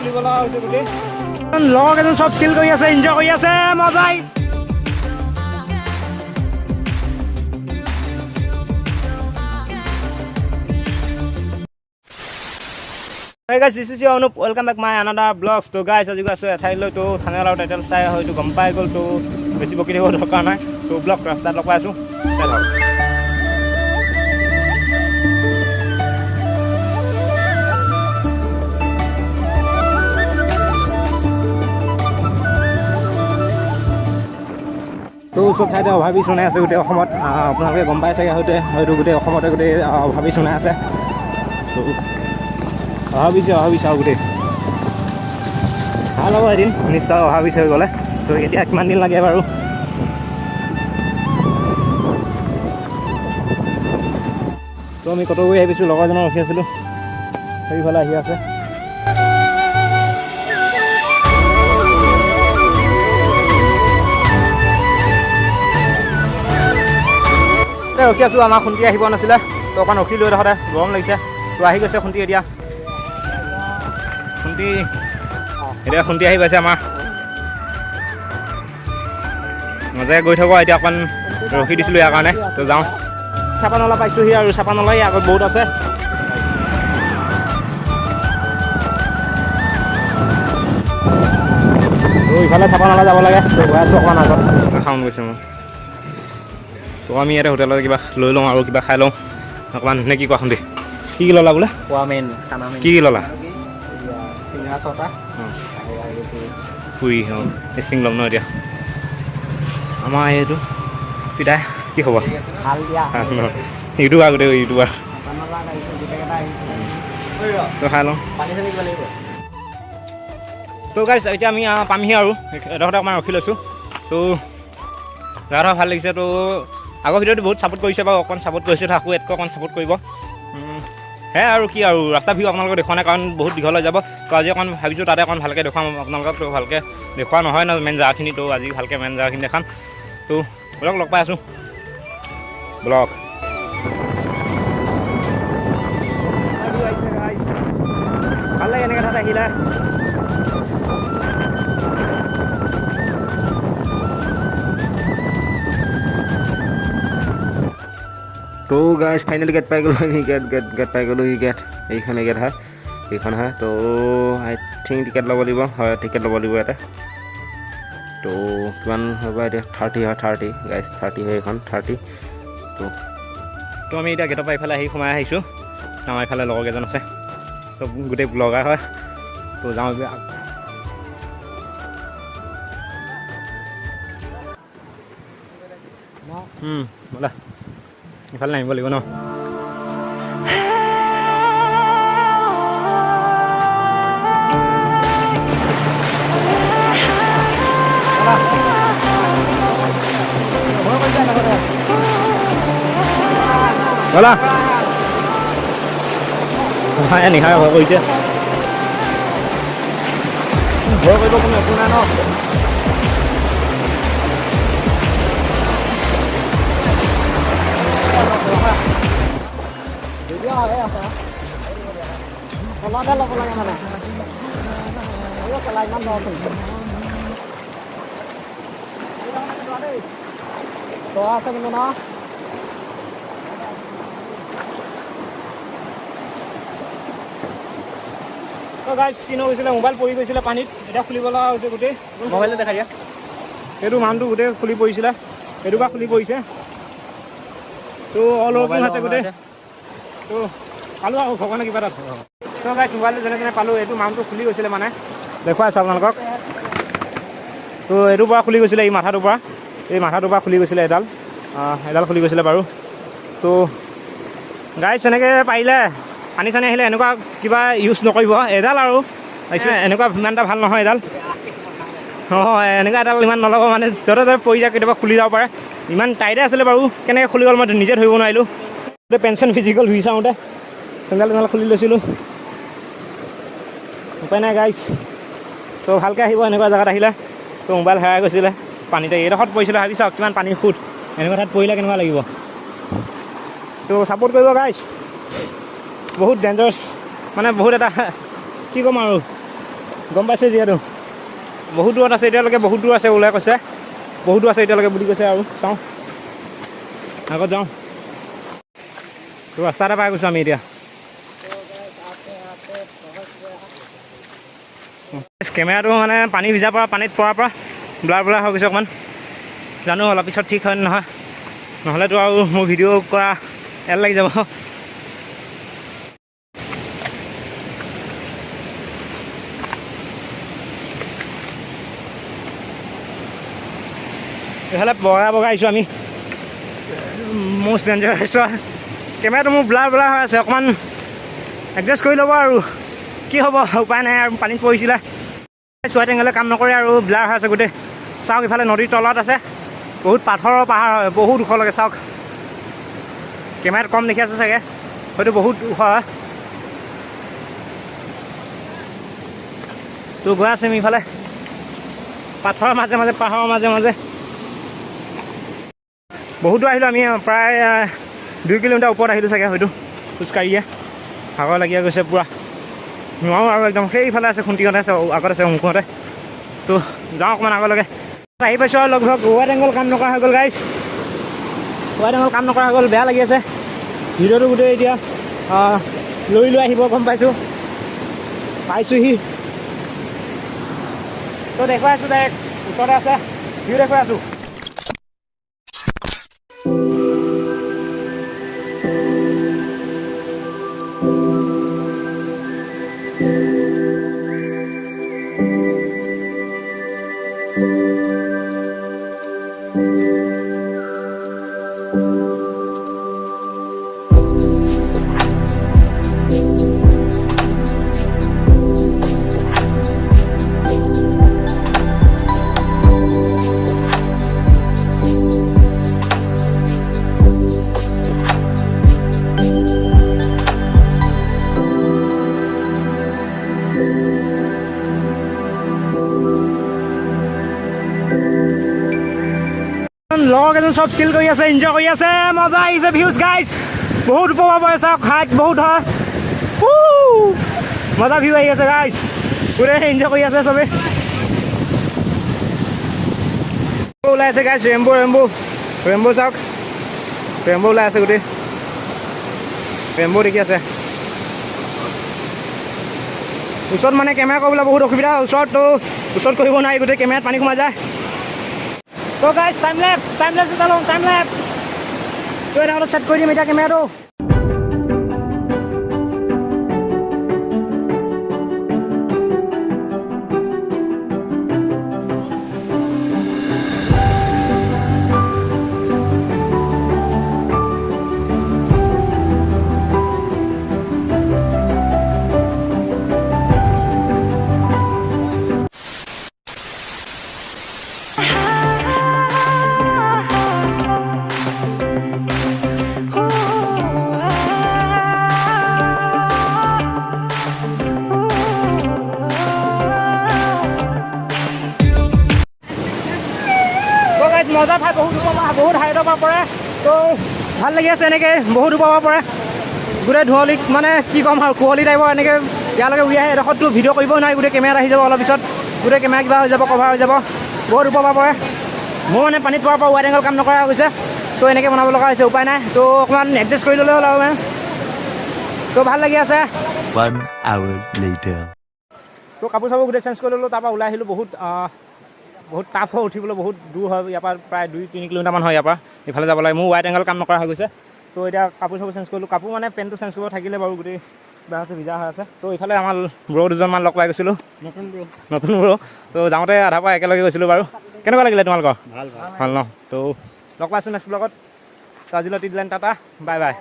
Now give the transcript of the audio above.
খুলিব লগা হৈছে গোটেই লগৰ কেইজন চব চিল কৰি আছে, এনজয় কৰি আছে, মজাই। Hey guys, this is your Anup. Welcome back my another vlogs. So guys, as you guys see, ঠাইলৈ তো থানাৰ টাইটেল চাই হয়তো গম পাই গ'ল, তো বেছি বকি থাকিব দৰকাৰ নাই। তো ব্লগ ৰাস্তাত লগ পাই আছোঁ। তো চব ঠাইতে অভাৱী চোনাই আছে গোটেই অসমত। আপোনালোকে গম পাই চাগে হয়তো গোটেই অসমতে গোটেই অভাৱী চোনাই আছে। তো অভাৱিছে আৰু গোটেই ভাল হ'ব এদিন নিশ্চয় অভাৱিছে হৈ গ'লে। তো এতিয়া কিমান দিন লাগে বাৰু। তো আমি কত গৈ আহিছোঁ, লগৰজনৰ ৰখি আছিলোঁ, সেইফালে আহি আছে। ৰখি আছোঁ, আমাৰ খুন্তি আহিব নাছিলে, তো অকণ ৰখি লৈ থাকোঁতে গৰম লাগিছে। তো আহি গৈছে খুন্তি এতিয়া খুন্তি আহি পাইছে আমাৰ মাজে গৈ থাকোঁ। এতিয়া অকণ ৰখি দিছিলোঁ ইয়াৰ কাৰণে। তো যাওঁ, চাপানলা পাইছোঁহি আৰু চাপানলাই আগত বহুত আছে। তো ইফালে চাপানলা যাব লাগে, তো গৈ আছোঁ অকণমান আগত। খাওঁ গৈছে মোৰ। তো আমি ইয়াতে হোটেলত কিবা লৈ লওঁ আৰু কিবা খাই লওঁ অকণমান। নে কি কোৱা খুন্দি? কি ল'লা বোলে? কি ল'লা? পুৰি ষ্টিং ল'ম ন এতিয়া। আমাৰ এইটো পিতাই কি খবৰ? ইউটিউবাৰ গোটেই ইউটিউবাৰ। তো খাই লওঁ। তো গাইছ এতিয়া আমি পামহি আৰু এডোখৰতে অকণমান ৰখি লৈছোঁ। তো জেগাটো ভাল লাগিছে। তো আগৰ ভিডিঅ'টো বহুত ছাপোৰ্ট কৰিছে বাৰু, অকণ ছাপোৰ্ট কৰিছে, আকৌ ইয়াতকৈ অকণ ছাপোৰ্ট কৰিব। সেয়াই আৰু কি আৰু ৰাস্তা ভিউ আপোনালোকক দেখুওৱা নাই কাৰণ বহুত দীঘল হৈ যাব। তো আজি অকণ ভাবিছোঁ তাতে অকণ ভালকৈ দেখুৱাম আপোনালোকক। তো ভালকৈ দেখুওৱা নহয় ন মেইন জেগাখিনি। তো আজি ভালকৈ মেইন জেগাখিনি দেখাম। তো ব্লগ লগ পাই আছোঁ, ব্লগ ভাল লাগে এনেকৈ তাত আহিলে। তো গাইজ ফাইনেলি গেট পাই গ'লোঁ আমি। গেট পাই গ'লোঁ। গেট এইখন গেট হয়, এইখন হয়। তো আই থিংক টিকেট ল'ব লাগিব। হয়, টিকেট ল'ব লাগিব ইয়াতে। তো কিমান হ'ব এতিয়া? 30 হয়, 30 গাইজ, 30 হয় এইখন, 30। তো আমি এতিয়া গেটৰ পৰা এইফালে আহি সোমাই আহিছোঁ। আমাৰ এইফালে লগৰ কেইজন আছে, চব গোটেই ব্লগাৰ হয়। তো যাওঁ ব'লা, ইফালে নামিব লাগিব ন। ব'লা নিশাই ভয় কৰিছে, ভয় কৰিব কোনো একো নাই ন। তলতে ল'ব লাগে মানে পেলাই ইমান দৰ আছে কিন্তু ন। গাইজ চিন গৈছিলে, মোবাইল পৰি গৈছিলে পানীত, এতিয়া খুলিব লগা হৈছে গোটেই। মোবাইলতে দেখা দিয়া, সেইটো মানুহটো গোটেই খুলি পৰিছিলে, সেইটো পৰা খুলি পৰিছে। তো অল অ'ভাৰ আছে গোটেই। তো পালোঁ আকৌ ভগৱানে কিবা এটা। তো গাইজ মোবাইলটো যেনে তেনে পালোঁ। এইটো মাউণ্টটো খুলি গৈছিলে মানে, দেখুৱাই আছোঁ আপোনালোকক। তো এইটোৰ পৰা খুলি গৈছিলে, এই মাথাটোৰ পৰা খুলি গৈছিলে এডাল খুলি গৈছিলে বাৰু। তো গাইজ এনেকৈ পাৰিলে পানী চানী আহিলে এনেকুৱা কিবা ইউজ নকৰিব। এডাল আৰু এনেকুৱা ইমান এটা ভাল নহয় এডাল। এনেকুৱা এডাল ইমান নল'ব মানে, য'তে ত'তে পৰি যায়, কেতিয়াবা খুলি যাব পাৰে। ইমান টাইটে আছিলে বাৰু, কেনেকৈ খুলি গ'ল মই নিজে ধৰিব নোৱাৰিলোঁ। পেঞ্চন ফিজিকেল ধুই চাওঁতে চেণ্ডেল খুলি লৈছিলোঁ, উপায় নাই গাইজ। তো ভালকৈ আহিব এনেকুৱা জেগাত আহিলে। তো মোবাইল হেৰাই গৈছিলে পানীতে, এইডোখৰত পৰিছিলে। ভাবি চাওক কিমান পানীৰ সুত, এনেকুৱা ঠাইত পৰিলে কেনেকুৱা লাগিব। তো ছাপোৰ্ট কৰিব গাইজ, বহুত ডেঞ্জাৰাছ মানে, বহুত এটা কি ক'ম আৰু গম পাইছে যিহেতু বহুত দূৰত আছে এতিয়ালৈকে বহুত দূৰ আছে ওলাই কৈছে বহুত দূৰ আছে এতিয়ালৈকে বুলি কৈছে আৰু চাওঁ আগত যাওঁ তো ৰাস্তা এটা পাই গৈছোঁ আমি এতিয়া কেমেৰাটো মানে পানী ভিজাৰ পৰা পানীত পৰাৰ পৰা ব্লাৰ হৈ গৈছে অকণমান জানো অলপ পিছত ঠিক হয় নহয় নহ'লেতো আৰু মোৰ ভিডিঅ' কৰা এল লাগি যাব এইফালে বগাই আহিছোঁ আমি মষ্ট ডেঞ্জাৰাছ কেমেৰাটো মোৰ ব্লাৰ হৈ আছে অকণমান এডজাষ্ট কৰি ল'ব আৰু কি হ'ব উপায় নাই আৰু পানীত পৰিছিলে চোৱাইট এংগলে কাম নকৰে আৰু ব্লাৰ হৈ আছে গোটেই চাওক ইফালে নদীৰ তলত আছে বহুত পাথৰৰ পাহাৰ হয় বহুত ওখলৈকে চাওক কেমেৰাত কম দেখি আছে চাগে হয়তো বহুত ওখ হয় তো গৈ আছে আমি ইফালে পাথৰৰ মাজে মাজে পাহাৰৰ মাজে মাজে বহুতো আহিলোঁ আমি প্ৰায় 2 কিলোমিটাৰ ওপৰত আহিলোঁ চাগে হয়তো খোজকাঢ়িয়ে ভাগৰ লাগি গৈছে পূৰা নোৱাৰোঁ আৰু একদম সেইফালে আছে খুন্তিহঁতে আছে আগত আছে মুখতে তো যাওঁ অকণমান আগলৈকে আহি পাইছোঁ আৰু লগভগ ৱাইড এংগল কাম নকৰা হৈ গ'ল গাইজ ৱাইড এংগল কাম নকৰা হৈ গ'ল বেয়া লাগি আছে ভিডিঅ'টো গোটেই এতিয়া লৈ আহিব গম পাইছোঁহি তো দেখুৱাই আছোঁ ডাইৰেক্ট ওচৰতে আছে ভিউ দেখুৱাই আছোঁ লগৰ কেইজন চব চিল কৰি আছে এনজয় কৰি আছে মজা আহিছে ভিউজ গাইজ বহুত উপভোগ হৈ চাওক হাইট বহুত হয় মজা ভিউ আহি আছে গাইজ গোটেই এনজয় কৰি আছে চবেই ওলাই আছে গাইজ ৰেম্ব চাওক ৰেম্ব ওলাই আছে গোটেই ৰেম্ব দেখি আছে ওচৰত মানে কেমেৰা কৰিবলৈ বহুত অসুবিধা ওচৰত কৰিব নোৱাৰি গোটেই কেমেৰাত পানী সোমাই যায় তো গাইজ টাইম লেপছ এটা লওঁ টাইম লেপছ তো এটা অলপ ছেট কৰি দিম এতিয়া কেমেৰাটো মজা ঠাই বহুত হাইটৰ পৰা পৰে তো ভাল লাগি আছে এনেকৈ বহুত ওপৰৰ পৰা পৰে গোটেই ধুঁৱলিক মানে কি ক'ম আৰু কুঁৱলী টাইপৰ এনেকৈ ইয়ালৈকে উৰি আহে এডোখৰতো ভিডিঅ' কৰিব নোৱাৰি গোটেই কেমেৰাত আহি যাব অলপ পিছত গোটেই কেমেৰা কিবা হৈ যাব কভাৰ হৈ যাব বহুত ওপৰৰ পৰা পৰে মোৰ মানে পানীত পৰাৰ পৰা ৱাইড এংগল কাম নকৰা হৈ গৈছে তো এনেকৈ বনাব লগা হৈছে উপায় নাই তো অকণমান এডজাষ্ট কৰি ল'লে হ'ল আৰু মানে তো ভাল লাগি আছে 1 hour later তো কাপোৰ চাপোৰ গোটেই চেঞ্জ কৰি ল'লোঁ তাৰপৰা ওলাই আহিলোঁ বহুত টাফ হৈ উঠিবলৈ বহুত দূৰ হয় ইয়াৰ পৰা প্ৰায় 2-3 কিলোমিটাৰমান হয় ইয়াৰ পৰা ইফালে যাব লাগে মোৰ ৱাইড এংগল কাম নকৰা হৈ গৈছে তো এতিয়া কাপোৰ চাপোৰ চেঞ্জ কৰিলোঁ কাপোৰ মানে পেণ্টটো চেঞ্জ কৰিব থাকিলে বাৰু গোটেই বেয়া হৈছে ভিজা হৈ আছে তো ইফালে আমাৰ ব্ৰ দুজনমান লগ পাই গৈছিলোঁ নতুন ব্ৰ তো যাওঁতে আধাৰ পৰা একেলগে গৈছিলোঁ বাৰু কেনেকুৱা লাগিলে তোমালোকৰ ভাল ন তো লগ পাইছোঁ নেক্সট ব্লগত তো আজিলৈ টিডলাইন টাটা বাই বাই